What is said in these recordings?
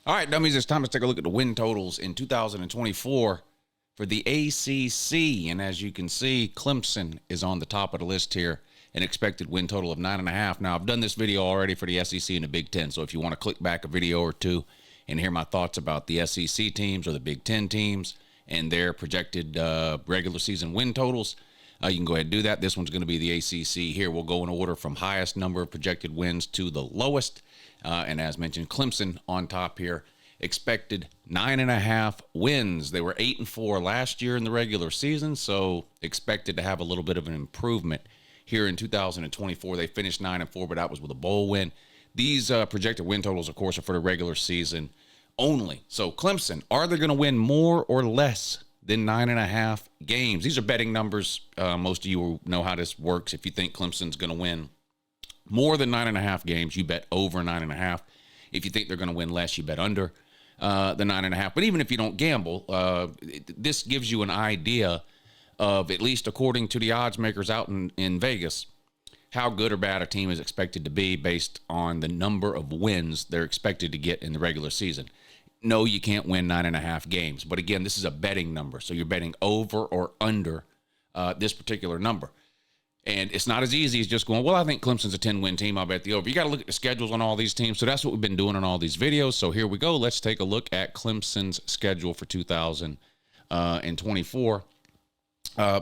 All right, dummies, it's time to take a look at the win totals in 2024 for the ACC. And as you can see, Clemson is on the top of the list here, an expected win total of 9.5. Now, I've done this video already for the SEC and the Big Ten, so if you want to click back a video or two and hear my thoughts about the SEC teams or the Big Ten teams and their projected regular season win totals, you can go ahead and do that. This one's going to be the ACC here. We'll go in order from highest number of projected wins to the lowest. And as mentioned, Clemson on top here, expected 9.5 wins. They were 8-4 last year in the regular season, so expected to have a little bit of an improvement here in 2024. They finished 9-4, but that was with a bowl win. These projected win totals, of course, are for the regular season only. So Clemson, are they going to win more or less than 9.5 games? These are betting numbers. Most of you know how this works. If you think Clemson's going to win more than 9.5 games, you bet over 9.5. If you think they're going to win less, you bet under the 9.5. But even if you don't gamble, this gives you an idea of, at least according to the odds makers out in Vegas, how good or bad a team is expected to be based on the number of wins they're expected to get in the regular season. No, you can't win 9.5 games. But again, this is a betting number. So you're betting over or under this particular number. And it's not as easy as just going, well, I think Clemson's a 10-win team, I'll bet the over. You got to look at the schedules on all these teams. So that's what we've been doing on all these videos. So here we go. Let's take a look at Clemson's schedule for 2024.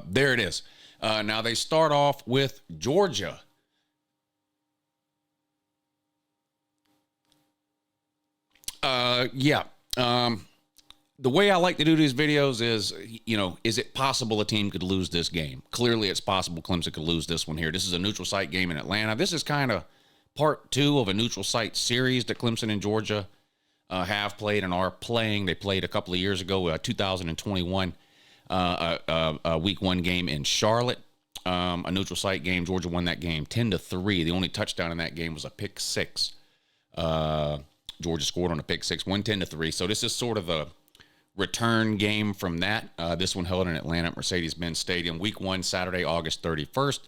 There it is. Now they start off with Georgia. The way I like to do these videos is, is it possible a team could lose this game? Clearly, it's possible Clemson could lose this one here. This is a neutral site game in Atlanta. This is kind of part 2 of a neutral site series that Clemson and Georgia have played and are playing. They played a couple of years ago, 2021, a week 1 game in Charlotte, a neutral site game. Georgia won that game 10-3. The only touchdown in that game was a pick 6. Georgia scored on a pick 6, won 10-3. So this is sort of a return game from that. This one held in Atlanta at Mercedes-Benz Stadium, week 1, Saturday, August 31st.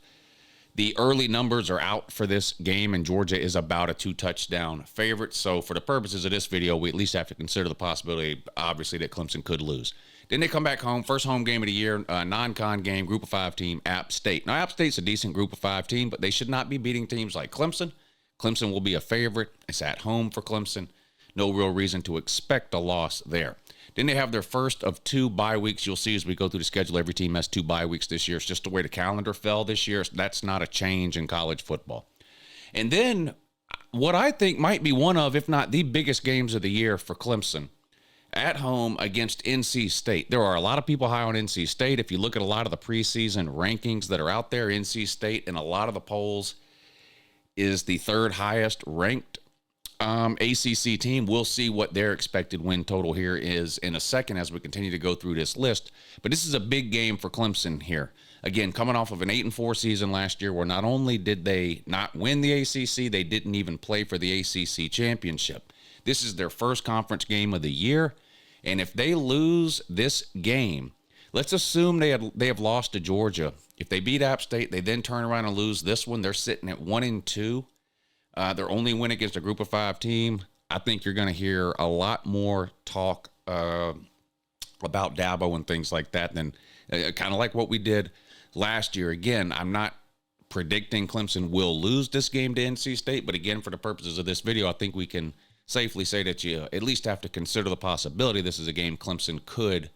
The early numbers are out for this game, and Georgia is about a 2-touchdown favorite. So for the purposes of this video, we at least have to consider the possibility, obviously, that Clemson could lose. Then they come back home, first home game of the year, non-con game, group of 5 team, App State. Now, App State's a decent group of 5 team, but they should not be beating teams like Clemson. Clemson will be a favorite. It's at home for Clemson. No real reason to expect a loss there. Then they have their first of 2 bye weeks. You'll see as we go through the schedule, every team has 2 bye weeks this year. It's just the way the calendar fell this year. That's not a change in college football. And then what I think might be one of, if not the biggest games of the year for Clemson, at home against NC State. There are a lot of people high on NC State. If you look at a lot of the preseason rankings that are out there, NC State in a lot of the polls is the 3rd highest ranked ACC team. We'll see what their expected win total here is in a second as we continue to go through this list. But this is a big game for Clemson here. Again, coming off of an 8-4 season last year where not only did they not win the ACC, they didn't even play for the ACC championship. This is their first conference game of the year. And if they lose this game, let's assume they have lost to Georgia. If they beat App State, they then turn around and lose this one. They're sitting at 1-2. Their only win against a group of 5 team. I think you're going to hear a lot more talk about Dabo and things like that than kind of like what we did last year. Again, I'm not predicting Clemson will lose this game to NC State, but again, for the purposes of this video, I think we can safely say that you at least have to consider the possibility this is a game Clemson could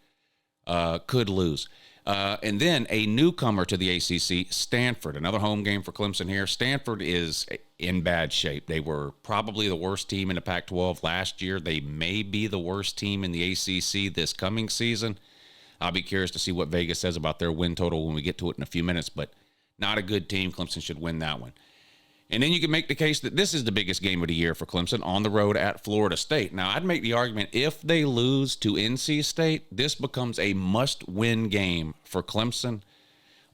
lose. And then a newcomer to the ACC, Stanford, another home game for Clemson here. Stanford is in bad shape. They were probably the worst team in the Pac-12 last year. They may be the worst team in the ACC this coming season. I'll be curious to see what Vegas says about their win total when we get to it in a few minutes, but not a good team. Clemson should win that one. And then you can make the case that this is the biggest game of the year for Clemson on the road at Florida State. Now, I'd make the argument if they lose to NC State, this becomes a must-win game for Clemson,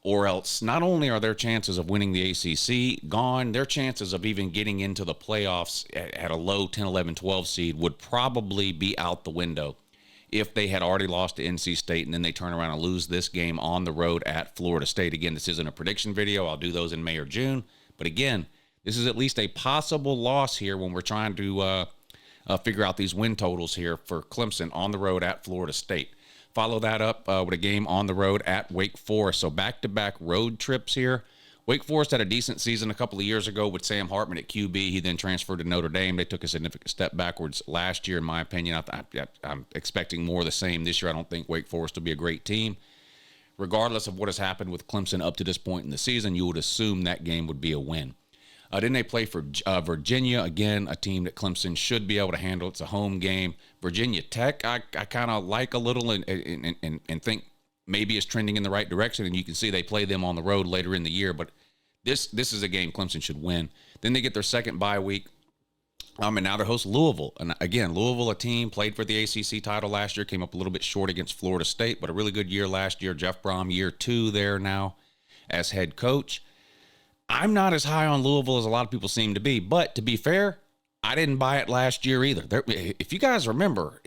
or else not only are their chances of winning the ACC gone, their chances of even getting into the playoffs at a low 10, 11, 12 seed would probably be out the window if they had already lost to NC State and then they turn around and lose this game on the road at Florida State. Again, this isn't a prediction video. I'll do those in May or June. But again, this is at least a possible loss here when we're trying to figure out these win totals here for Clemson on the road at Florida State. Follow that up with a game on the road at Wake Forest. So back-to-back road trips here. Wake Forest had a decent season a couple of years ago with Sam Hartman at QB. He then transferred to Notre Dame. They took a significant step backwards last year, in my opinion. I'm expecting more of the same this year. I don't think Wake Forest will be a great team. Regardless of what has happened with Clemson up to this point in the season, you would assume that game would be a win. Then they play for Virginia, again, a team that Clemson should be able to handle. It's a home game. Virginia Tech, I kind of like a little and think maybe is trending in the right direction, and you can see they play them on the road later in the year, but this is a game Clemson should win. Then they get their second bye week, and now they host Louisville. And again, Louisville, a team, played for the ACC title last year, came up a little bit short against Florida State, but a really good year last year. Jeff Brom, year 2 there now as head coach. I'm not as high on Louisville as a lot of people seem to be, but to be fair, I didn't buy it last year either. If you guys remember,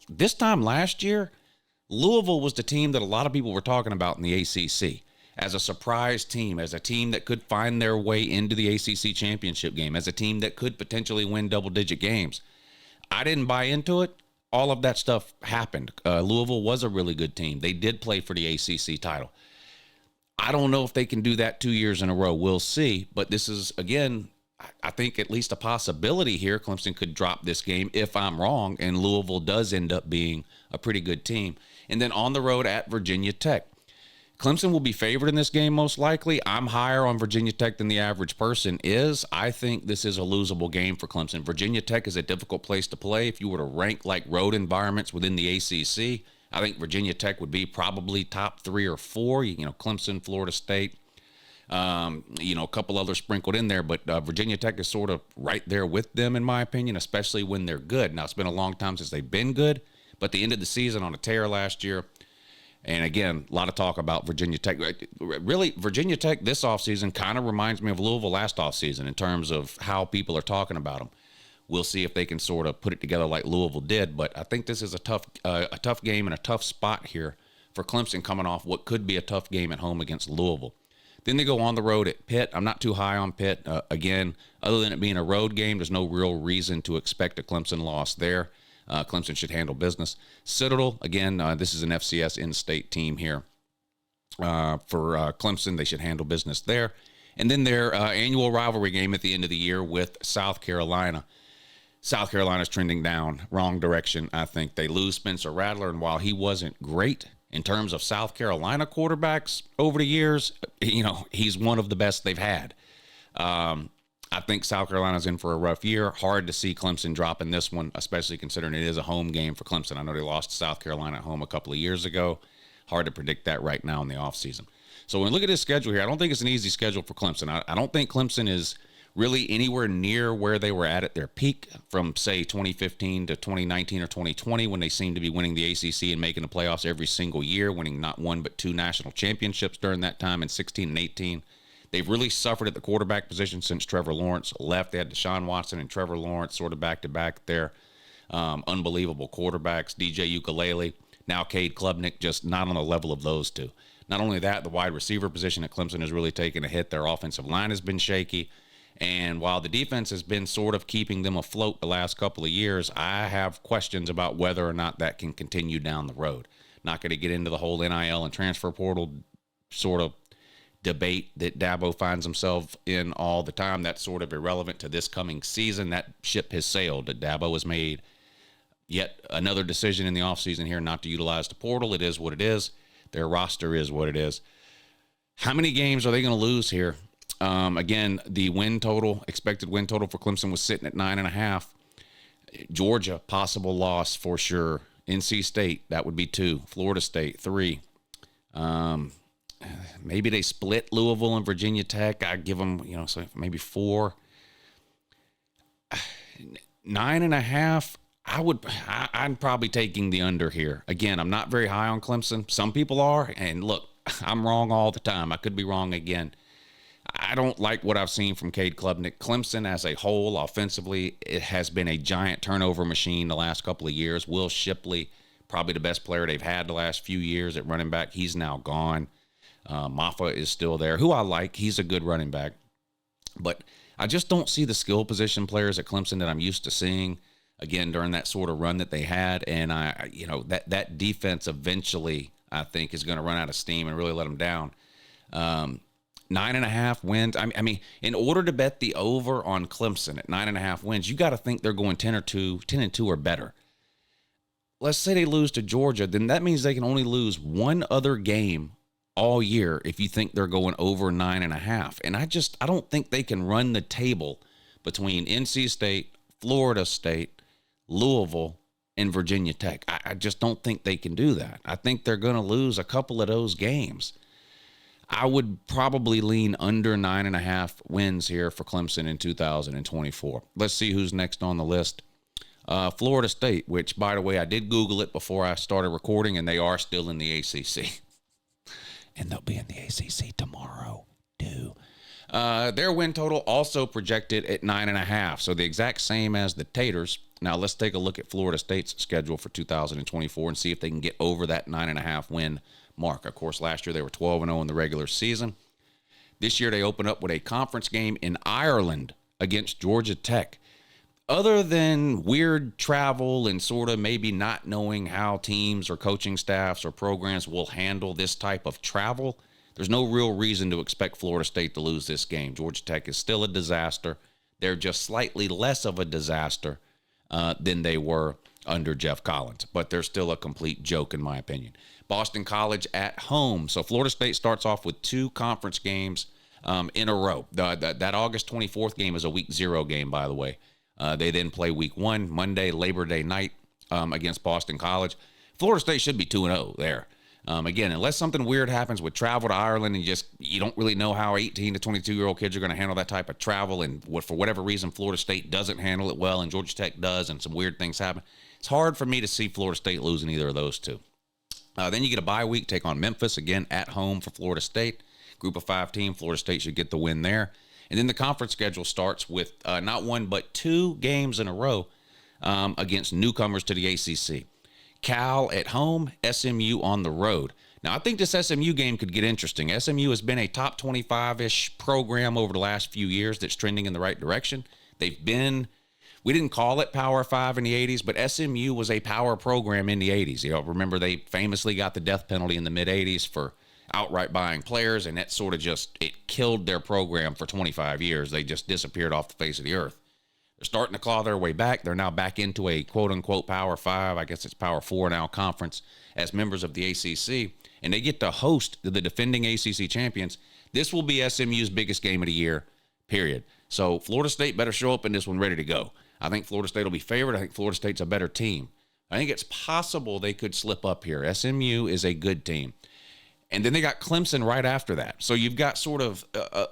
this time last year, Louisville was the team that a lot of people were talking about in the ACC as a surprise team, as a team that could find their way into the ACC championship game, as a team that could potentially win double-digit games. I didn't buy into it. All of that stuff happened. Louisville was a really good team. They did play for the ACC title. I don't know if they can do that 2 years in a row. We'll see. But this is, again, I think at least a possibility here. Clemson could drop this game if I'm wrong, and Louisville does end up being a pretty good team. And then on the road at Virginia Tech. Clemson will be favored in this game most likely. I'm higher on Virginia Tech than the average person is. I think this is a losable game for Clemson. Virginia Tech is a difficult place to play. If you were to rank like road environments within the ACC, I think Virginia Tech would be probably top 3 or 4. Clemson, Florida State, a couple others sprinkled in there, but Virginia Tech is sort of right there with them, in my opinion, especially when they're good. Now, it's been a long time since they've been good, but they ended the season on a tear last year. And again, a lot of talk about Virginia Tech. Really, Virginia Tech this offseason kind of reminds me of Louisville last offseason in terms of how people are talking about them. We'll see if they can sort of put it together like Louisville did. But I think this is a tough game and a tough spot here for Clemson coming off what could be a tough game at home against Louisville. Then they go on the road at Pitt. I'm not too high on Pitt. Again, other than it being a road game, there's no real reason to expect a Clemson loss there. Clemson should handle business. Citadel, again, this is an FCS in-state team here. For Clemson, they should handle business there. And then their annual rivalry game at the end of the year with South Carolina. South Carolina's trending down, wrong direction, I think. They lose Spencer Rattler, and while he wasn't great in terms of South Carolina quarterbacks over the years, he's one of the best they've had. I think South Carolina's in for a rough year. Hard to see Clemson dropping this one, especially considering it is a home game for Clemson. I know they lost to South Carolina at home a couple of years ago. Hard to predict that right now in the offseason. So when we look at this schedule here, I don't think it's an easy schedule for Clemson. I don't think Clemson is really anywhere near where they were at their peak from, say, 2015 to 2019 or 2020 when they seemed to be winning the ACC and making the playoffs every single year, winning not one but 2 national championships during that time in 16 and 18. They've really suffered at the quarterback position since Trevor Lawrence left. They had Deshaun Watson and Trevor Lawrence sort of back-to-back there. Unbelievable quarterbacks. DJ Ukulele, now Cade Klubnik, just not on the level of those two. Not only that, the wide receiver position at Clemson has really taken a hit. Their offensive line has been shaky. And while the defense has been sort of keeping them afloat the last couple of years, I have questions about whether or not that can continue down the road. Not going to get into the whole NIL and transfer portal sort of debate that Dabo finds himself in all the time. That's sort of irrelevant to this coming season. That ship has sailed. Dabo has made yet another decision in the offseason here not to utilize the portal. It is what it is. Their roster is what it is. How many games are they going to lose here? Again, the expected win total for Clemson was sitting at 9.5. Georgia, possible loss for sure. NC State, that would be 2. Florida State, 3. Maybe they split Louisville and Virginia Tech. I'd give them, so maybe 4. 9.5. I'm probably taking the under here. Again, I'm not very high on Clemson. Some people are, and look, I'm wrong all the time. I could be wrong again. I don't like what I've seen from Cade Klubnik. Clemson as a whole, offensively, it has been a giant turnover machine the last couple of years. Will Shipley, probably the best player they've had the last few years at running back. He's now gone. Maffa is still there, who I like. He's a good running back. But I just don't see the skill position players at Clemson that I'm used to seeing. again during that sort of run that they had. And that defense eventually, I think, is going to run out of steam and really let them down. 9.5 wins. I mean, in order to bet the over on Clemson at 9.5 wins, you got to think they're going 10-2 or better. Let's say they lose to Georgia, then that means they can only lose one other game all year if you think they're going over 9.5. And I don't think they can run the table between NC State, Florida State, Louisville, and Virginia Tech. I just don't think they can do that. I think they're going to lose a couple of those games. I would probably lean under 9.5 wins here for Clemson in 2024. Let's see who's next on the list. Florida State, which, by the way, I did Google it before I started recording, and they are still in the ACC. And they'll be in the ACC tomorrow, too. Their win total also projected at 9.5, so the exact same as the Taters. Now, let's take a look at Florida State's schedule for 2024 and see if they can get over that 9.5 win mark. Of course, last year they were 12-0 in the regular season. This year they open up with a conference game in Ireland against Georgia Tech. Other than weird travel and sort of maybe not knowing how teams or coaching staffs or programs will handle this type of travel, there's no real reason to expect Florida State to lose this game. Georgia Tech is still a disaster. They're just slightly less of a disaster than they were under Jeff Collins, but they're still a complete joke in my opinion. Boston College at home. So Florida State starts off with 2 conference games in a row. That August 24th game is a week 0 game, by the way. They then play week 1, Monday, Labor Day night against Boston College. Florida State should be 2-0 there. Again, unless something weird happens with travel to Ireland and you don't really know how 18 to 22-year-old kids are going to handle that type of travel, and for whatever reason Florida State doesn't handle it well and Georgia Tech does and some weird things happen, it's hard for me to see Florida State losing either of those two. Then you get a bye week, take on Memphis, again at home for Florida State. Group of 5 team, Florida State should get the win there. And then the conference schedule starts with not 1 but 2 games in a row against newcomers to the ACC. Cal at home, SMU on the road. Now, I think this SMU game could get interesting. SMU has been a top 25-ish program over the last few years that's trending in the right direction. We didn't call it Power 5 in the 80s, but SMU was a power program in the 80s. Remember they famously got the death penalty in the mid-80s for outright buying players, and that sort of it killed their program for 25 years. They just disappeared off the face of the earth. They're starting to claw their way back. They're now back into a quote-unquote Power 5, I guess it's Power 4 now, conference as members of the ACC, and they get to host the defending ACC champions. This will be SMU's biggest game of the year, period. So Florida State better show up in this one ready to go. I think Florida State will be favored. I think Florida State's a better team. I think it's possible they could slip up here. SMU is a good team. And then they got Clemson right after that. So you've got sort of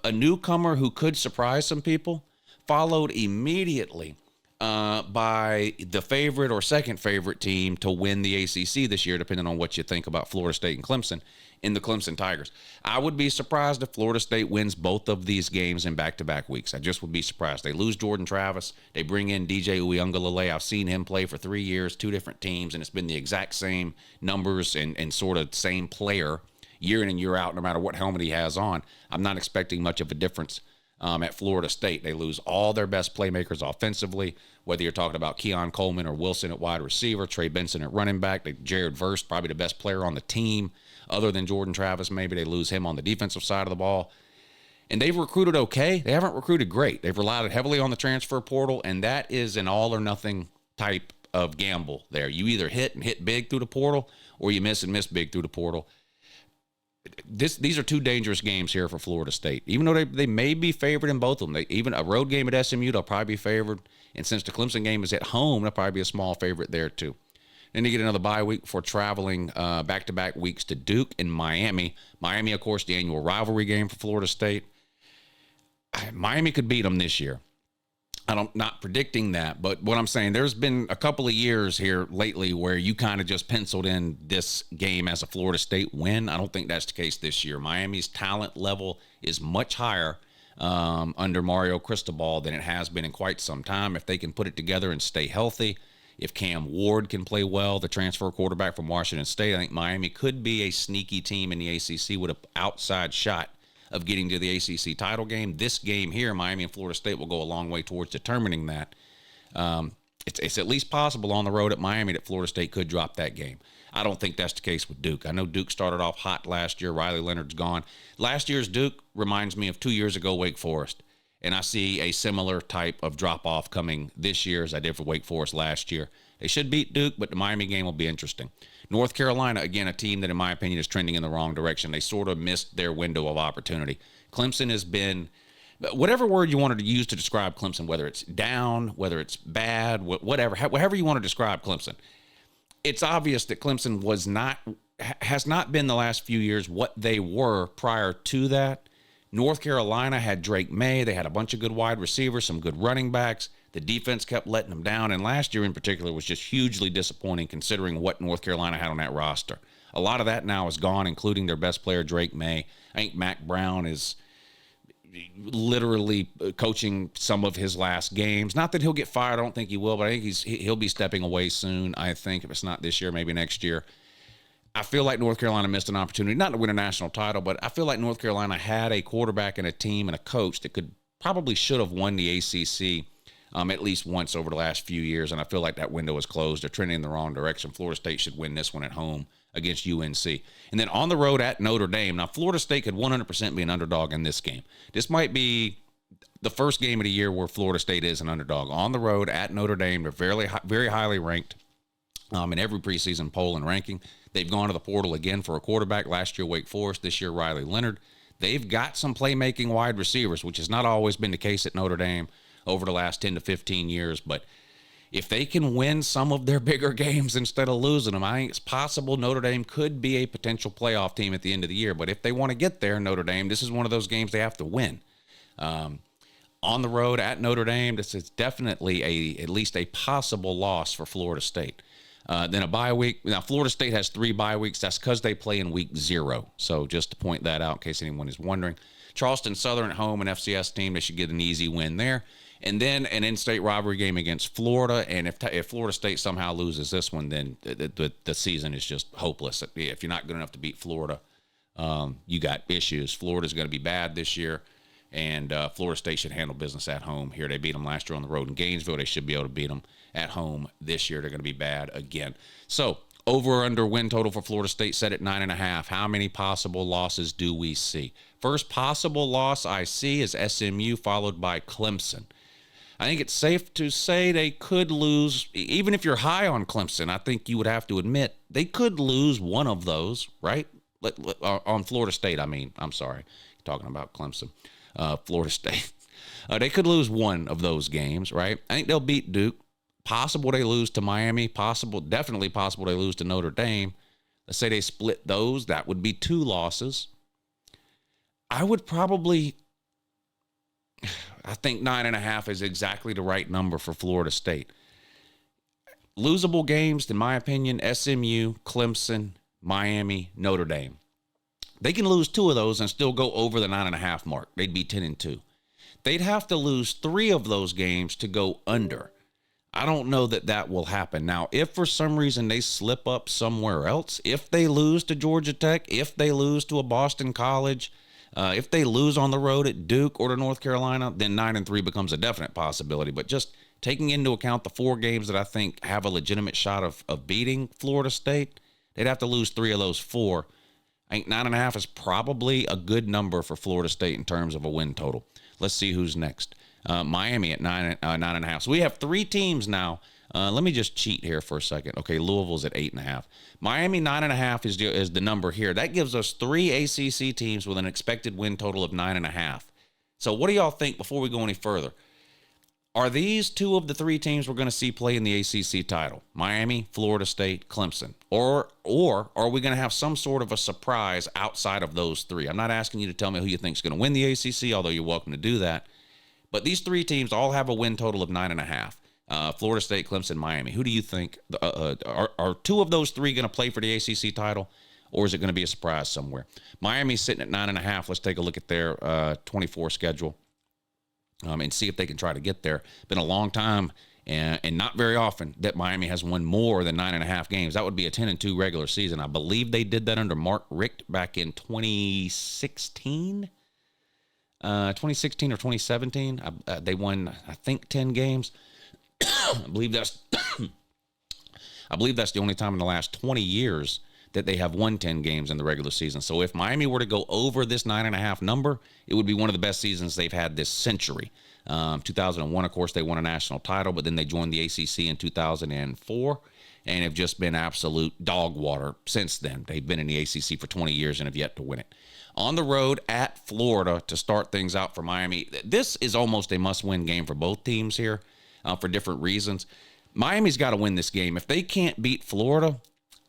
a newcomer who could surprise some people, followed immediately by the favorite or second favorite team to win the ACC this year, depending on what you think about Florida State and Clemson, in the Clemson Tigers. I would be surprised if Florida State wins both of these games in back-to-back weeks. I just would be surprised. They lose Jordan Travis. They bring in DJ Uiagalelei. I've seen him play for 3 years, 2 different teams, and it's been the exact same numbers and sort of same player year in and year out, no matter what helmet he has on. I'm not expecting much of a difference at Florida State. They lose all their best playmakers offensively, whether you're talking about Keon Coleman or Wilson at wide receiver, Trey Benson at running back, Jared Verse, probably the best player on the team, other than Jordan Travis. Maybe they lose him on the defensive side of the ball. And they've recruited okay. They haven't recruited great. They've relied heavily on the transfer portal, and that is an all-or-nothing type of gamble there. You either hit and hit big through the portal, or you miss and miss big through the portal. These are 2 dangerous games here for Florida State. Even though they may be favored in both of them. Even a road game at SMU, they'll probably be favored. And since the Clemson game is at home, they'll probably be a small favorite there too. Then you get another bye week before traveling back-to-back weeks to Duke and Miami. Miami, of course, the annual rivalry game for Florida State. Miami could beat them this year. I'm not predicting that, but what I'm saying, there's been a couple of years here lately where you kind of just penciled in this game as a Florida State win. I don't think that's the case this year. Miami's talent level is much higher under Mario Cristobal than it has been in quite some time. If they can put it together and stay healthy, if Cam Ward can play well, the transfer quarterback from Washington State, I think Miami could be a sneaky team in the ACC with an outside shot of getting to the ACC title game. This game here, Miami and Florida State, will go a long way towards determining that. it's at least possible on the road at Miami that Florida State could drop that game. I don't think that's the case with Duke. I know Duke started off hot last year. Riley Leonard's gone. Last year's Duke reminds me of 2 years ago Wake Forest. And I see a similar type of drop-off coming this year as I did for Wake Forest last year. They should beat Duke, but the Miami game will be interesting. North Carolina, again, a team that, in my opinion, is trending in the wrong direction. They sort of missed their window of opportunity. Clemson has been, whatever word you wanted to use to describe Clemson, whether it's down, whether it's bad, whatever, however you want to describe Clemson, it's obvious that Clemson has not been the last few years what they were prior to that. North Carolina had Drake May. They had a bunch of good wide receivers, some good running backs. The defense kept letting them down, and last year in particular was just hugely disappointing considering what North Carolina had on that roster. A lot of that now is gone, including their best player, Drake May. I think Mac Brown is literally coaching some of his last games. Not that he'll get fired. I don't think he will, but I think he'll be stepping away soon, I think, if it's not this year, maybe next year. I feel like North Carolina missed an opportunity, not to win a national title, but I feel like North Carolina had a quarterback and a team and a coach that should have won the ACC at least once over the last few years, and I feel like that window is closed. They're trending in the wrong direction. Florida State should win this one at home against UNC. And then on the road at Notre Dame. Now, Florida State could 100% be an underdog in this game. This might be the first game of the year where Florida State is an underdog. On the road at Notre Dame, they're very highly ranked in every preseason poll and ranking. They've gone to the portal again for a quarterback. Last year, Wake Forest. This year, Riley Leonard. They've got some playmaking wide receivers, which has not always been the case at Notre Dame over the last 10 to 15 years. But if they can win some of their bigger games instead of losing them, I think it's possible Notre Dame could be a potential playoff team at the end of the year. But if they want to get there, Notre Dame, this is one of those games they have to win. On the road at Notre Dame, this is definitely at least a possible loss for Florida State. Then a bye week. Now, Florida State has 3 bye weeks. That's because they play in week 0. So just to point that out in case anyone is wondering. Charleston Southern at home, an FCS team. They should get an easy win there. And then an in-state rivalry game against Florida. And if Florida State somehow loses this one, then the season is just hopeless. If you're not good enough to beat Florida, you got issues. Florida's going to be bad this year. And Florida State should handle business at home here. They beat them last year on the road in Gainesville. They should be able to beat them at home this year. They're going to be bad again. So over or under win total for Florida State set at 9.5. How many possible losses do we see? First possible loss I see is SMU, followed by Clemson. I think it's safe to say they could lose, even if you're high on Clemson, I think you would have to admit they could lose one of those, right? On Florida State, I'm sorry, talking about Clemson. Florida State. They could lose one of those games, right? I think they'll beat Duke. Possible they lose to Miami. Definitely possible they lose to Notre Dame. Let's say they split those. That would be 2 losses. I think 9.5 is exactly the right number for Florida State. Losable games, in my opinion, SMU, Clemson, Miami, Notre Dame. They can lose 2 of those and still go over the 9.5 mark. They'd be 10-2. They'd have to lose 3 of those games to go under. I don't know that will happen. Now, if for some reason they slip up somewhere else, if they lose to Georgia Tech, if they lose to a Boston College, if they lose on the road at Duke or to North Carolina, then 9-3 becomes a definite possibility. But just taking into account the 4 games that I think have a legitimate shot of beating Florida State, they'd have to lose 3 of those 4. I think 9.5 is probably a good number for Florida State in terms of a win total. Let's see who's next. Miami at 9.5. So we have 3 teams now. Let me just cheat here for a second. Okay, Louisville's at 8.5. Miami 9.5 is the number here. That gives us 3 ACC teams with an expected win total of 9.5. So what do y'all think before we go any further? Are these 2 of the 3 teams we're going to see play in the ACC title? Miami, Florida State, Clemson. Or are we going to have some sort of a surprise outside of those 3? I'm not asking you to tell me who you think is going to win the ACC, although you're welcome to do that. But these 3 teams all have a win total of 9.5. Florida State, Clemson, Miami. Who do you think? Are 2 of those 3 going to play for the ACC title? Or is it going to be a surprise somewhere? Miami's sitting at 9.5. Let's take a look at their 24 schedule. And see if they can try to get there. Been a long time and not very often that Miami has won more than 9.5 games. That would be a 10-2 regular season. I believe they did that under Mark Richt back in 2016. 2016 or 2017. They won, I think, 10 games. I believe that's I believe that's the only time in the last 20 years that they have won 10 games in the regular season. So if Miami were to go over this 9.5 number, it would be one of the best seasons they've had this century. 2001, of course, they won a national title, but then they joined the ACC in 2004 and have just been absolute dog water since then. They've been in the ACC for 20 years and have yet to win it. On the road at Florida to start things out for Miami. This is almost a must-win game for both teams here for different reasons. Miami's got to win this game. If they can't beat Florida,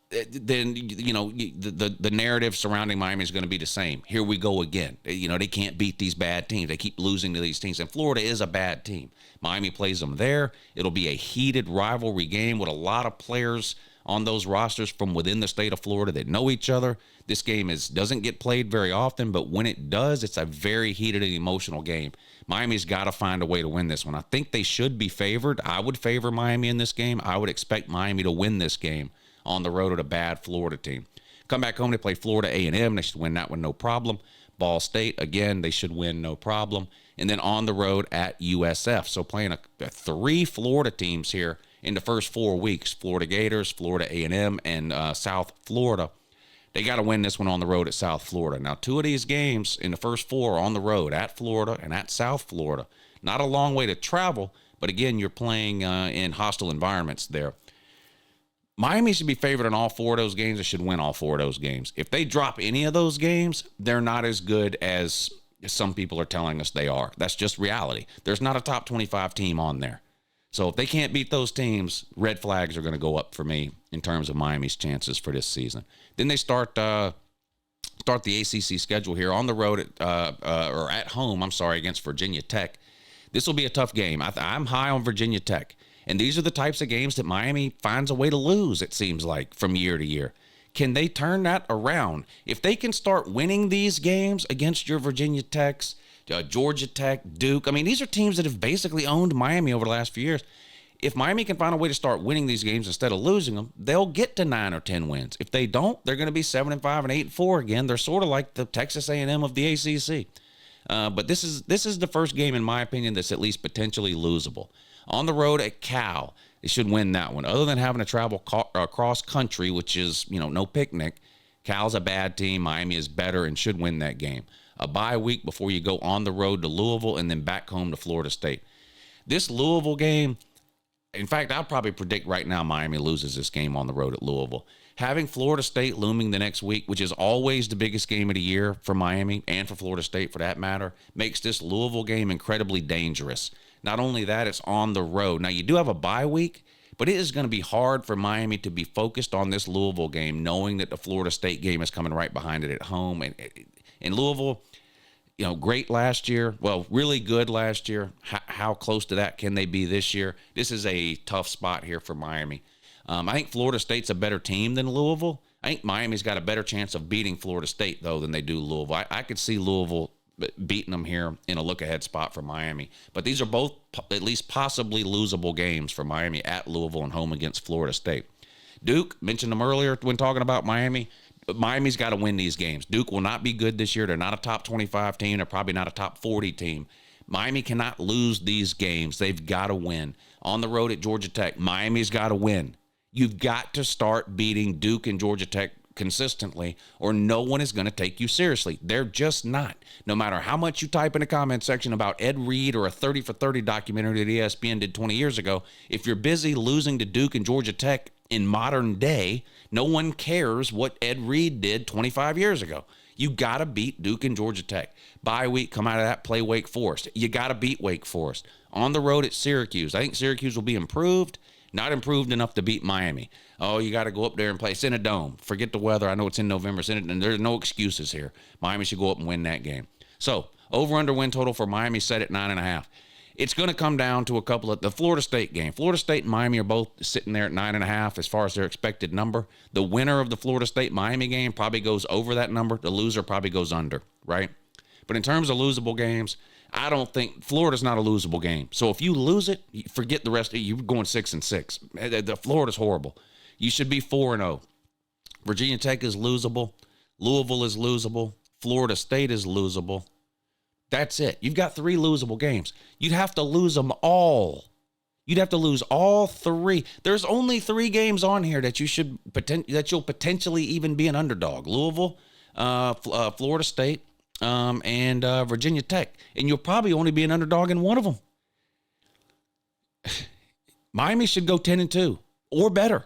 then, you know, the narrative surrounding Miami is going to be the same. Here we go again. You know, they can't beat these bad teams. They keep losing to these teams. And Florida is a bad team. Miami plays them there. It'll be a heated rivalry game with a lot of players on those rosters from within the state of Florida that know each other. This game doesn't get played very often, but when it does, it's a very heated and emotional game. Miami's got to find a way to win this one. I think they should be favored. I would favor Miami in this game. I would expect Miami to win this game on the road at a bad Florida team. Come back home, they play Florida A&M. They should win that one, no problem. Ball State, again, they should win, no problem. And then on the road at USF. So playing three Florida teams here in the first 4 weeks. Florida Gators, Florida A&M, and South Florida. They got to win this one on the road at South Florida. Now, 2 of these games in the first 4 are on the road at Florida and at South Florida. Not a long way to travel, but again, you're playing in hostile environments there. Miami should be favored in all 4 of those games. They should win all 4 of those games. If they drop any of those games, they're not as good as some people are telling us they are. That's just reality. There's not a top 25 team on there. So if they can't beat those teams, red flags are going to go up for me in terms of Miami's chances for this season. Then they start the ACC schedule here on the road or at home, against Virginia Tech. This will be a tough game. I'm high on Virginia Tech. And these are the types of games that Miami finds a way to lose, it seems like, from year to year. Can they turn that around? If they can start winning these games against your Virginia Techs, Georgia Tech, Duke, I mean, these are teams that have basically owned Miami over the last few years. If Miami can find a way to start winning these games instead of losing them, they'll get to 9 or 10 wins. If they don't, they're going to be 7-5 and 8-4 again. They're sort of like the Texas A&M of the ACC. But this is the first game, in my opinion, that's at least potentially losable. On the road at Cal, they should win that one. Other than having to travel across country, which is, no picnic, Cal's a bad team. Miami is better and should win that game. A bye week before you go on the road to Louisville and then back home to Florida State. This Louisville game, in fact, I'll probably predict right now Miami loses this game on the road at Louisville. Having Florida State looming the next week, which is always the biggest game of the year for Miami and for Florida State for that matter, makes this Louisville game incredibly dangerous. Not only that, it's on the road. Now, you do have a bye week, but it is going to be hard for Miami to be focused on this Louisville game, knowing that the Florida State game is coming right behind it at home. And Louisville, great last year. Well, really good last year. How close to that can they be this year? This is a tough spot here for Miami. I think Florida State's a better team than Louisville. I think Miami's got a better chance of beating Florida State, though, than they do Louisville. I could see Louisville beating them here in a look-ahead spot for Miami. But these are both at least possibly losable games for Miami at Louisville and home against Florida State. Duke, mentioned them earlier when talking about Miami. Miami's got to win these games. Duke will not be good this year. They're not a top 25 team. They're probably not a top 40 team. Miami cannot lose these games. They've got to win. On the road at Georgia Tech, Miami's got to win. You've got to start beating Duke and Georgia Tech consistently, or no one is going to take you seriously. They're just not. No matter how much you type in the comment section about Ed Reed or a 30 for 30 documentary that ESPN did 20 years ago, if you're busy losing to Duke and Georgia Tech in modern day, no one cares what Ed Reed did 25 years ago. You got to beat Duke and Georgia Tech. Bye week, come out of that, play Wake Forest. You got to beat Wake Forest. On the road at Syracuse, I think Syracuse will be improved. Not improved enough to beat Miami. Oh, you got to go up there and play. It's in a dome. Forget the weather. I know it's in November. And there's no excuses here. Miami should go up and win that game. So, over-under win total for Miami set at 9.5. It's going to come down to a couple of the Florida State game. Florida State and Miami are both sitting there at 9.5 as far as their expected number. The winner of the Florida State-Miami game probably goes over that number. The loser probably goes under, right? But in terms of losable games, I don't think Florida's not a losable game. So if you lose it, forget the rest of it. You're going 6-6. The Florida's horrible. You should be 4-0. Virginia Tech is losable. Louisville is losable. Florida State is losable. That's it. You've got 3 losable games. You'd have to lose them all You'd have to lose all 3. There's only 3 games on here that you'll potentially even be an underdog. Louisville, Florida State, and Virginia Tech. And you'll probably only be an underdog in one of them. Miami should go 10-2 or better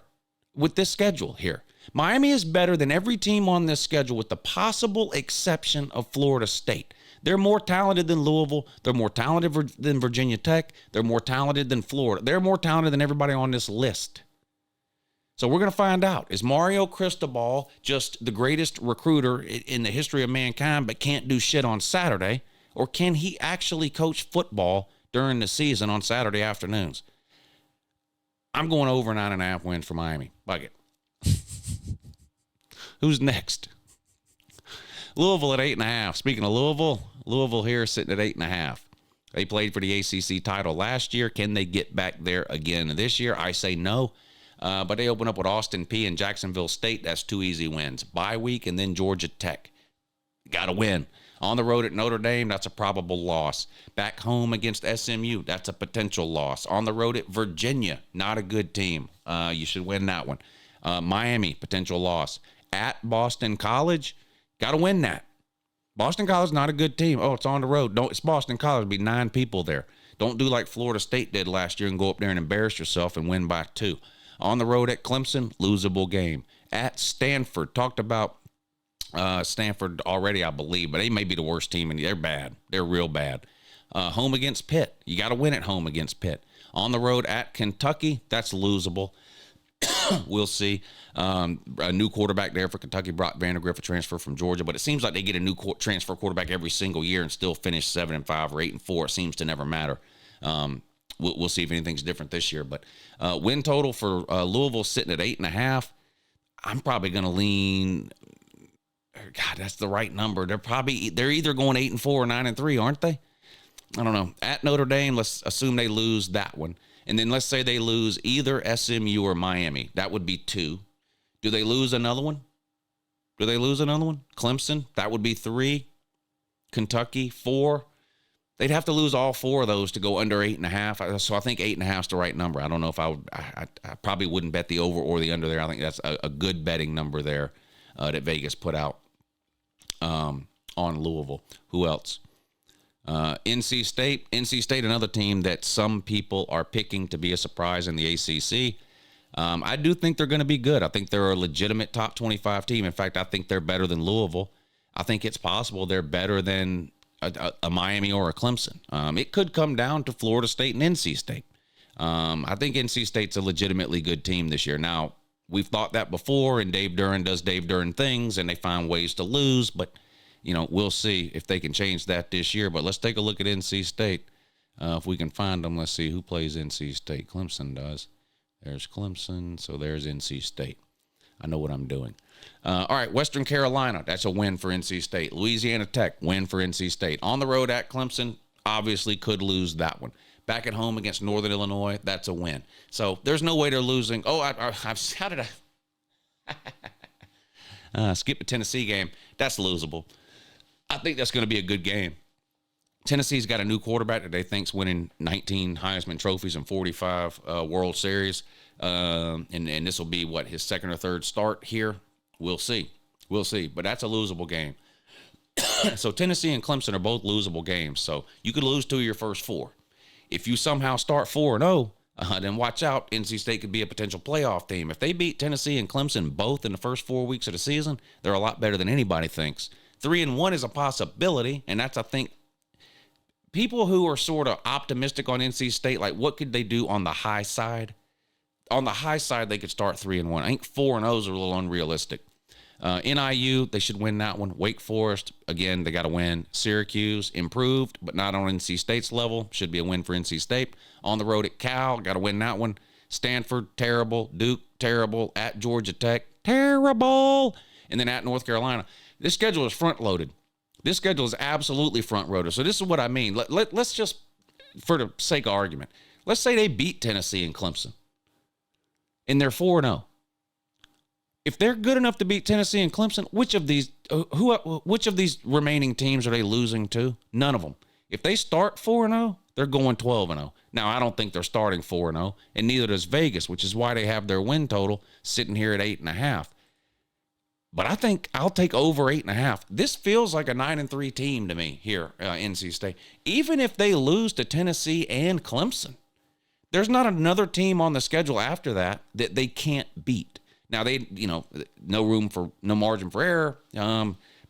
with this schedule here. Miami is better than every team on this schedule with the possible exception of Florida State. They're more talented than Louisville. They're more talented than Virginia Tech. They're more talented than Florida. They're more talented than everybody on this list. So we're going to find out. Is Mario Cristobal just the greatest recruiter in the history of mankind but can't do shit on Saturday? Or can he actually coach football during the season on Saturday afternoons? I'm going over 9.5 wins for Miami. Fuck it. Who's next? Louisville at 8.5. Speaking of Louisville here sitting at 8.5. They played for the ACC title last year. Can they get back there again this year? I say no. But they open up with Austin Peay and Jacksonville State. That's 2 easy wins. Bye week and then Georgia Tech. Got to win. On the road at Notre Dame, that's a probable loss. Back home against SMU, that's a potential loss. On the road at Virginia, not a good team. You should win that one. Miami, potential loss. At Boston College, got to win that. Boston College, not a good team. Oh, it's on the road. No, it's Boston College. There'll be 9 people there. Don't do like Florida State did last year and go up there and embarrass yourself and win by 2. On the road at Clemson, losable game. At Stanford, talked about Stanford already, I believe, but they may be the worst team, and they're bad. They're real bad. Home against Pitt. You got to win at home against Pitt. On the road at Kentucky, that's losable. We'll see. A new quarterback there for Kentucky, Brock Vandagriff, a transfer from Georgia, but it seems like they get a new transfer quarterback every single year and still finish 7-5 or 8-4. It seems to never matter. We'll see if anything's different this year. But win total for Louisville sitting at 8.5. I'm probably going to lean. God, that's the right number. They're either going 8-4 or 9-3, aren't they? I don't know. At Notre Dame, let's assume they lose that one. And then let's say they lose either SMU or Miami. That would be 2. Do they lose another one? Clemson, that would be 3. Kentucky, 4. They'd have to lose all 4 of those to go under 8.5. So I think 8.5 is the right number. I don't know if I probably wouldn't bet the over or the under there. I think that's a good betting number there that Vegas put out on Louisville. Who else? NC State, another team that some people are picking to be a surprise in the ACC. I do think they're going to be good. I think they're a legitimate top 25 team. In fact, I think they're better than Louisville. I think it's possible they're better than a Miami or a Clemson. It could come down to Florida State and NC State. I think NC State's a legitimately good team this year. Now, we've thought that before, and Dave Duran does Dave Duran things, and they find ways to lose, but we'll see if they can change that this year. But let's take a look at NC State. If we can find them, let's see who plays NC State. Clemson does. There's Clemson, so there's NC State. I know what I'm doing. All right, Western Carolina, that's a win for NC State. Louisiana Tech, win for NC State. On the road at Clemson, obviously could lose that one. Back at home against Northern Illinois, that's a win. So there's no way they're losing. Oh, how did I skip the Tennessee game? That's losable. I think that's going to be a good game. Tennessee's got a new quarterback that they think's winning 19 Heisman trophies and 45 World Series. And this will be, his second or third start here? We'll see. But that's a losable game. So Tennessee and Clemson are both losable games. So you could lose 2 of your first 4. If you somehow start 4-0, then watch out. NC State could be a potential playoff team. If they beat Tennessee and Clemson both in the first 4 weeks of the season, they're a lot better than anybody thinks. 3-1 is a possibility, and that's, I think, people who are sort of optimistic on NC State, like what could they do on the high side? On the high side, they could start 3-1. I think 4-0 is a little unrealistic. NIU, they should win that one. Wake Forest, again, they got to win. Syracuse, improved, but not on NC State's level. Should be a win for NC State. On the road at Cal, got to win that one. Stanford, terrible. Duke, terrible. At Georgia Tech, terrible. And then at North Carolina. This schedule is front-loaded. This schedule is absolutely front-loaded. So this is what I mean. Let's just, for the sake of argument, let's say they beat Tennessee and Clemson, and they're 4-0. If they're good enough to beat Tennessee and Clemson, which of these remaining teams are they losing to? None of them. If they start 4-0, They're going 12-0. Now, I don't think they're starting 4-0, and neither does Vegas, which is why they have their win total sitting here at 8.5. But I think I'll take over 8.5. This feels like a 9-3 team to me here, NC State. Even if they lose to Tennessee and Clemson, there's not another team on the schedule after that they can't beat. Now, no margin for error.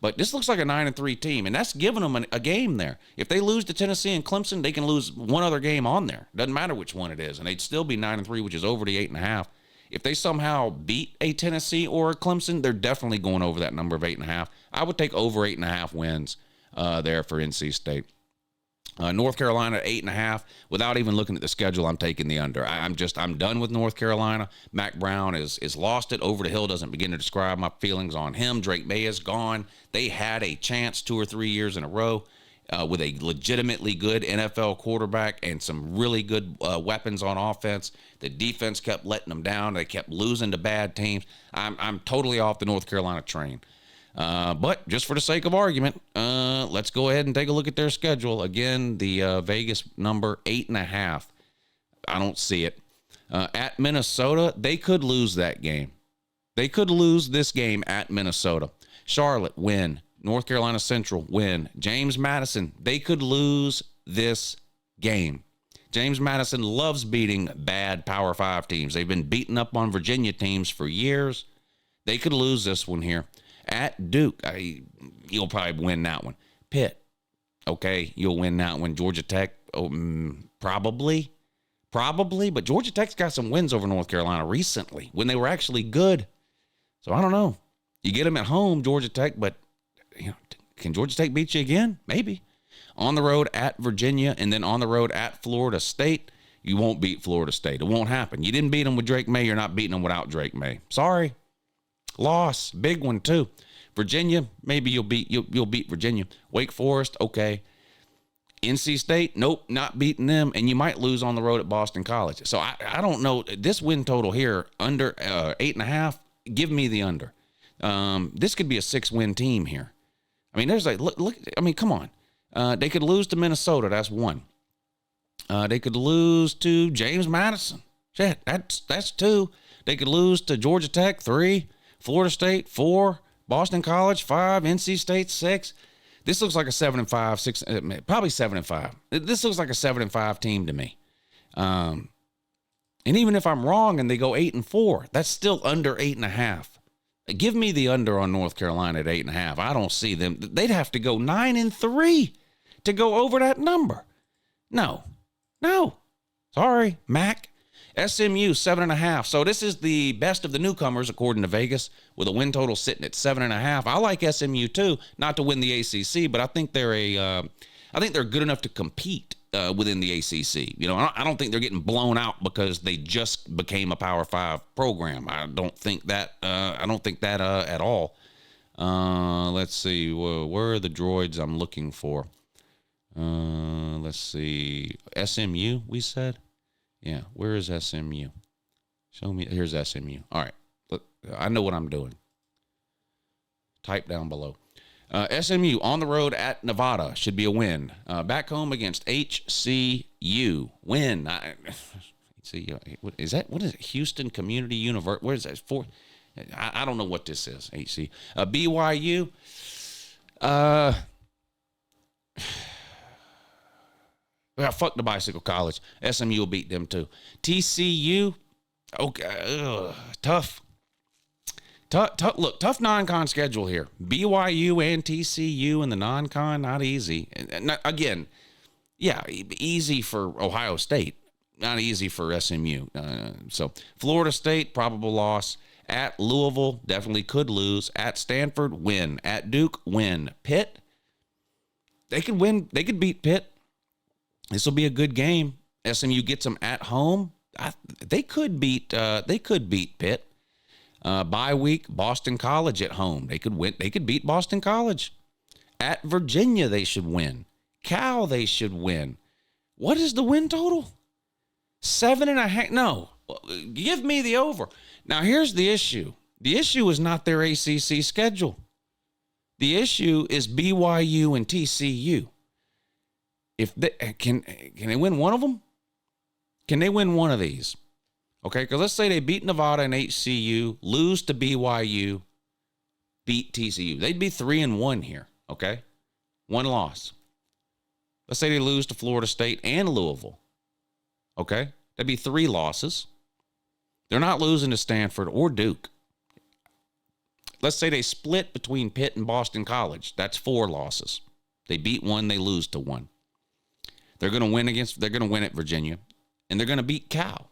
But this looks like a 9-3 team, and that's giving them a game there. If they lose to Tennessee and Clemson, they can lose one other game on there. Doesn't matter which one it is, and they'd still be 9-3, which is over the 8.5. If they somehow beat a Tennessee or a Clemson, they're definitely going over that number of 8.5. I would take over 8.5 wins there for NC State. North Carolina at 8.5. Without even looking at the schedule, I'm taking the under. I'm done with North Carolina. Mac Brown is lost it. Over the hill doesn't begin to describe my feelings on him. Drake May is gone. They had a chance 2 or 3 years in a row with a legitimately good NFL quarterback and some really good weapons on offense. The defense kept letting them down. They kept losing to bad teams. I'm totally off the North Carolina train. But just for the sake of argument, let's go ahead and take a look at their schedule. Again, the Vegas number 8.5. I don't see it. At Minnesota, they could lose that game. They could lose this game at Minnesota. Charlotte, win. North Carolina Central, win. James Madison, they could lose this game. James Madison loves beating bad Power 5 teams. They've been beating up on Virginia teams for years. They could lose this one here. At Duke, you'll probably win that one. Pitt, okay, you'll win that one. Georgia Tech, probably, but Georgia Tech's got some wins over North Carolina recently when they were actually good. So I don't know. You get them at home, Georgia Tech, but can Georgia Tech beat you again? Maybe. On the road at Virginia, and then on the road at Florida State. You won't beat Florida State. It won't happen. You didn't beat them with Drake May. You're not beating them without Drake May. Sorry. Loss. Big one, too. Virginia, maybe you'll beat Virginia. Wake Forest, okay. NC State, nope, not beating them. And you might lose on the road at Boston College. So I don't know. This win total here, under 8.5, give me the under. This could be a 6-win team here. I mean, there's look. I mean, come on. They could lose to Minnesota. That's 1. They could lose to James Madison. Shit, that's 2. They could lose to Georgia Tech, 3. Florida State, 4. Boston College, 5. NC State, 6. This looks like a 7-5, 6, probably 7-5. This looks like a 7-5 team to me. And even if I'm wrong and they go 8-4, that's still under 8.5. Give me the under on North Carolina at 8.5. I don't see them. They'd have to go 9-3 to go over that number. No. Sorry, Mac. SMU 7.5. So this is the best of the newcomers according to Vegas, with a win total sitting at 7.5. I like SMU too, not to win the ACC, but I think they're good enough to compete within the ACC. I don't think they're getting blown out because they just became a Power 5 program. I don't think that at all. Let's see, where are the droids I'm looking for? Let's see, SMU. We said. Yeah, where is SMU? Show me. Here's SMU. All right. Look, I know what I'm doing. Type down below. SMU on the road at Nevada should be a win. Back home against HCU. Win. What is it? Houston Community University. Where is that for? I don't know what this is. HC. BYU. Fuck the bicycle college. SMU will beat them too. TCU, okay, tough. Look, tough non-con schedule here. BYU and TCU in the non-con, not easy. Again, yeah, easy for Ohio State, not easy for SMU. So Florida State, probable loss. At Louisville, definitely could lose. At Stanford, win. At Duke, win. Pitt, they could win. They could beat Pitt. This will be a good game. SMU gets them at home. They could beat Pitt. Bye week, Boston College at home. They could win. They could beat Boston College. At Virginia, they should win. Cal, they should win. What is the win total? 7.5. No, give me the over. Now here's the issue. The issue is not their ACC schedule. The issue is BYU and TCU. if they can they win one of them? Can they win one of these? Okay, because let's say they beat Nevada and HCU, lose to BYU, beat TCU. They'd be 3-1 here, okay? One loss. Let's say they lose to Florida State and Louisville, okay? That'd be 3 losses. They're not losing to Stanford or Duke. Let's say they split between Pitt and Boston College. That's 4 losses. They beat one, they lose to one. They're going to win at Virginia, and they're going to beat Cal.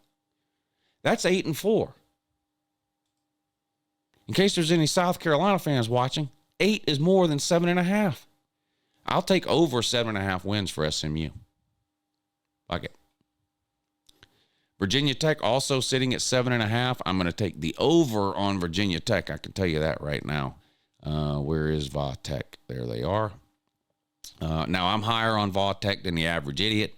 That's 8-4. In case there's any South Carolina fans watching, 8 is more than 7.5. I'll take over 7.5 wins for SMU. Like it. Virginia Tech also sitting at 7.5. I'm going to take the over on Virginia Tech. I can tell you that right now. Where is Va Tech? There they are. Now, I'm higher on Va Tech than the average idiot.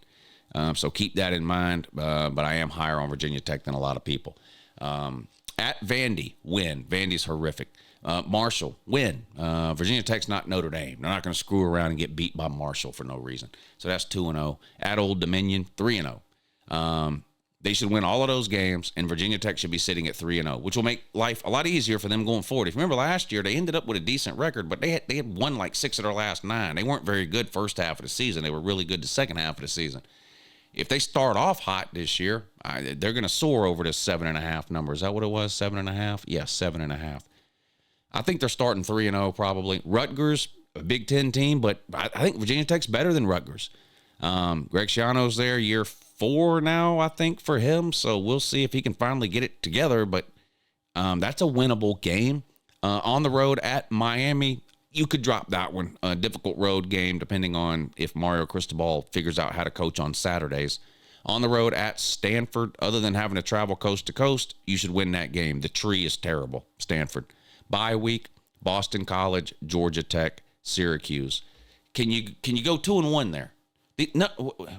So keep that in mind, but I am higher on Virginia Tech than a lot of people. At Vandy, win. Vandy's horrific. Marshall, win. Virginia Tech's not Notre Dame. They're not going to screw around and get beat by Marshall for no reason. So that's 2-0. At Old Dominion, 3-0. They should win all of those games, and Virginia Tech should be sitting at 3-0, which will make life a lot easier for them going forward. If you remember last year, they ended up with a decent record, but they had won like 6 of their last 9. They weren't very good first half of the season. They were really good the second half of the season. If they start off hot this year, they're going to soar over this 7.5 number. Is that what it was, 7.5? Yes, 7.5. I think they're starting 3-0 probably. Rutgers, a Big Ten team, but I think Virginia Tech's better than Rutgers. Greg Schiano's there, year 4 now, I think, for him. So we'll see if he can finally get it together. But that's a winnable game. On the road at Miami, you could drop that one. A difficult road game, depending on if Mario Cristobal figures out how to coach on Saturdays. On the road at Stanford, other than having to travel coast to coast, you should win that game. The tree is terrible, Stanford. Bye week, Boston College, Georgia Tech, Syracuse. Can you go 2-1 there?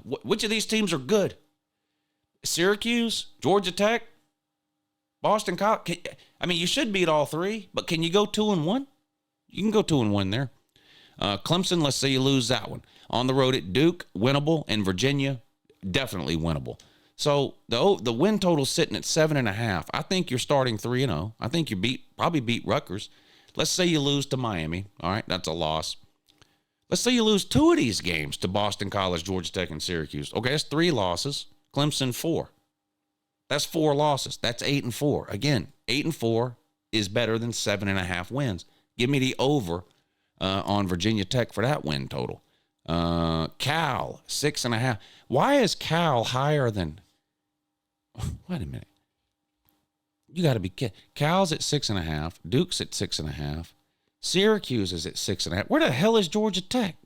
Which of these teams are good? Syracuse, Georgia Tech, Boston College. You should beat all 3, but can you go 2-1? You can go 2-1 there. Clemson, let's say you lose that one. On the road at Duke, winnable, and Virginia, definitely winnable. So the win total sitting at 7.5. I think you're starting 3-0. I think you probably beat Rutgers. Let's say you lose to Miami. All right, that's a loss. Let's say you lose 2 of these games to Boston College, Georgia Tech, and Syracuse. Okay, that's 3 losses. Clemson, 4. That's 4 losses. That's 8-4. Again, 8-4 is better than 7.5 wins. Give me the over on Virginia Tech for that win total. Cal, 6.5. Why is Cal higher than... Wait a minute. You got to be kidding. Cal's at 6.5. Duke's at 6.5. Syracuse is at 6.5. Where the hell is Georgia Tech?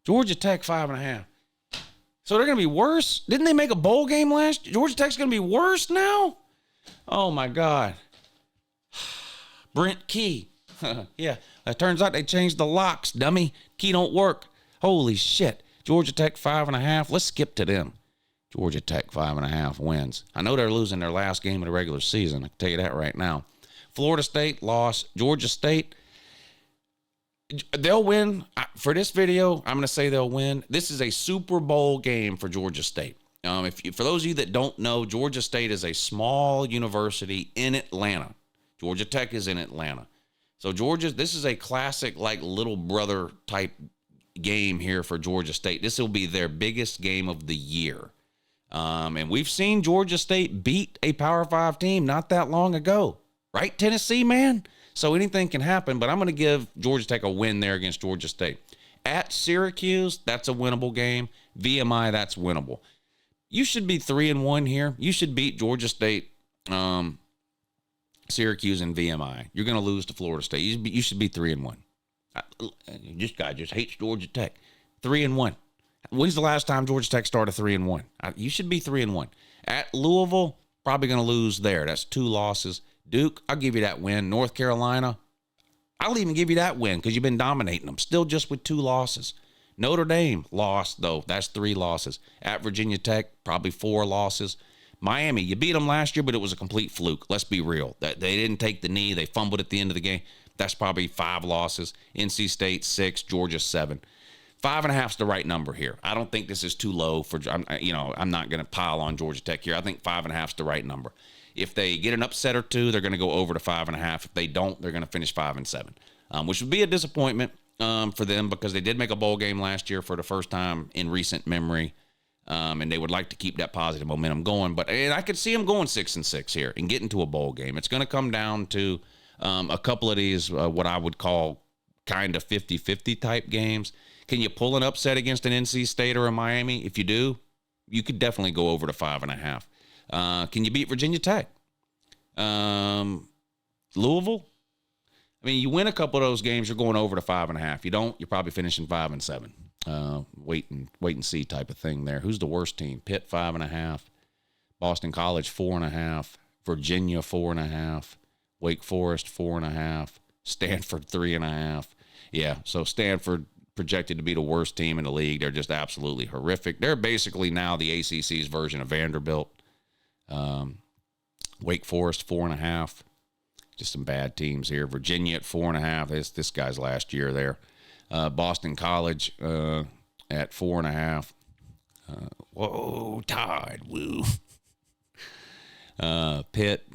Georgia Tech, 5.5. So they're going to be worse? Didn't they make a bowl game last year? Georgia Tech's going to be worse now? Oh, my God. Brent Key. Yeah, it turns out they changed the locks, dummy. Key don't work. Holy shit. Georgia Tech, 5.5. Let's skip to them. Georgia Tech, 5.5 wins. I know they're losing their last game of the regular season. I can tell you that right now. Florida State, loss. Georgia State, they'll win. For this video, I'm going to say they'll win. This is a Super Bowl game for Georgia State. For those of you that don't know, Georgia State is a small university in Atlanta. Georgia Tech is in Atlanta. So this is a classic, like, little brother type game here for Georgia State. This will be their biggest game of the year. And we've seen Georgia State beat a Power 5 team not that long ago. Right, Tennessee, man? So anything can happen, but I'm going to give Georgia Tech a win there against Georgia State. At Syracuse, that's a winnable game. VMI, that's winnable. You should be 3-1 here. You should beat Georgia State, Syracuse, and VMI. You're going to lose to Florida State. You should be 3-1. This guy just hates Georgia Tech. 3-1. When's the last time Georgia Tech started 3-1? You should be 3-1. At Louisville, probably going to lose there. That's 2 losses. Duke, I'll give you that win. North Carolina, I'll even give you that win because you've been dominating them. Still just with 2 losses. Notre Dame, lost, though. That's 3 losses. At Virginia Tech, probably 4 losses. Miami, you beat them last year, but it was a complete fluke. Let's be real. They didn't take the knee. They fumbled at the end of the game. That's probably 5 losses. NC State, 6. Georgia, 7. 5.5 is the right number here. I don't think this is too low for, I'm not going to pile on Georgia Tech here. I think 5.5 is the right number. If they get an upset or two, they're going to go over to 5.5. If they don't, they're going to finish 5-7, which would be a disappointment for them because they did make a bowl game last year for the first time in recent memory. And they would like to keep that positive momentum going. But I could see them going 6-6 here and getting to a bowl game. It's going to come down to a couple of these, what I would call kind of 50-50 type games. Can you pull an upset against an NC State or a Miami? If you do, you could definitely go over to 5.5. Can you beat Virginia Tech? Louisville? I mean, you win a couple of those games, you're going over to 5.5. You don't, you're probably finishing 5-7. Wait and see type of thing there. Who's the worst team? Pitt 5.5, Boston College 4.5, Virginia 4.5, Wake Forest 4.5, Stanford 3.5. Yeah, so Stanford projected to be the worst team in the league. They're just absolutely horrific. They're basically now the ACC's version of Vanderbilt. Wake Forest 4.5. Just some bad teams here. Virginia at 4.5. This guy's last year there. Boston College at 4.5. Whoa, Tide, woo. Pitt,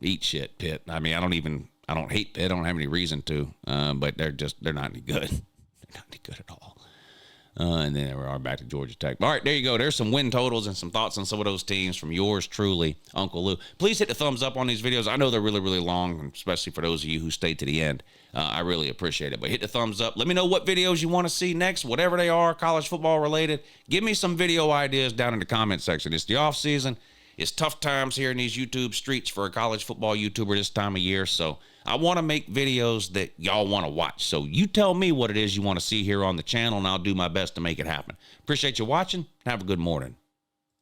eat shit, Pitt. I don't hate Pitt. I don't have any reason to, but they're not any good. They're not any good at all. And then we are back to Georgia Tech. All right, there you go. There's some win totals and some thoughts on some of those teams from yours truly, Uncle Lou. Please hit the thumbs up on these videos. I know they're really, really long, especially for those of you who stayed to the end. I really appreciate it. But hit the thumbs up. Let me know what videos you want to see next, whatever they are, college football related. Give me some video ideas down in the comment section. It's the off season. It's tough times here in these YouTube streets for a college football YouTuber this time of year. So I want to make videos that y'all want to watch. So you tell me what it is you want to see here on the channel, and I'll do my best to make it happen. Appreciate you watching. Have a good morning.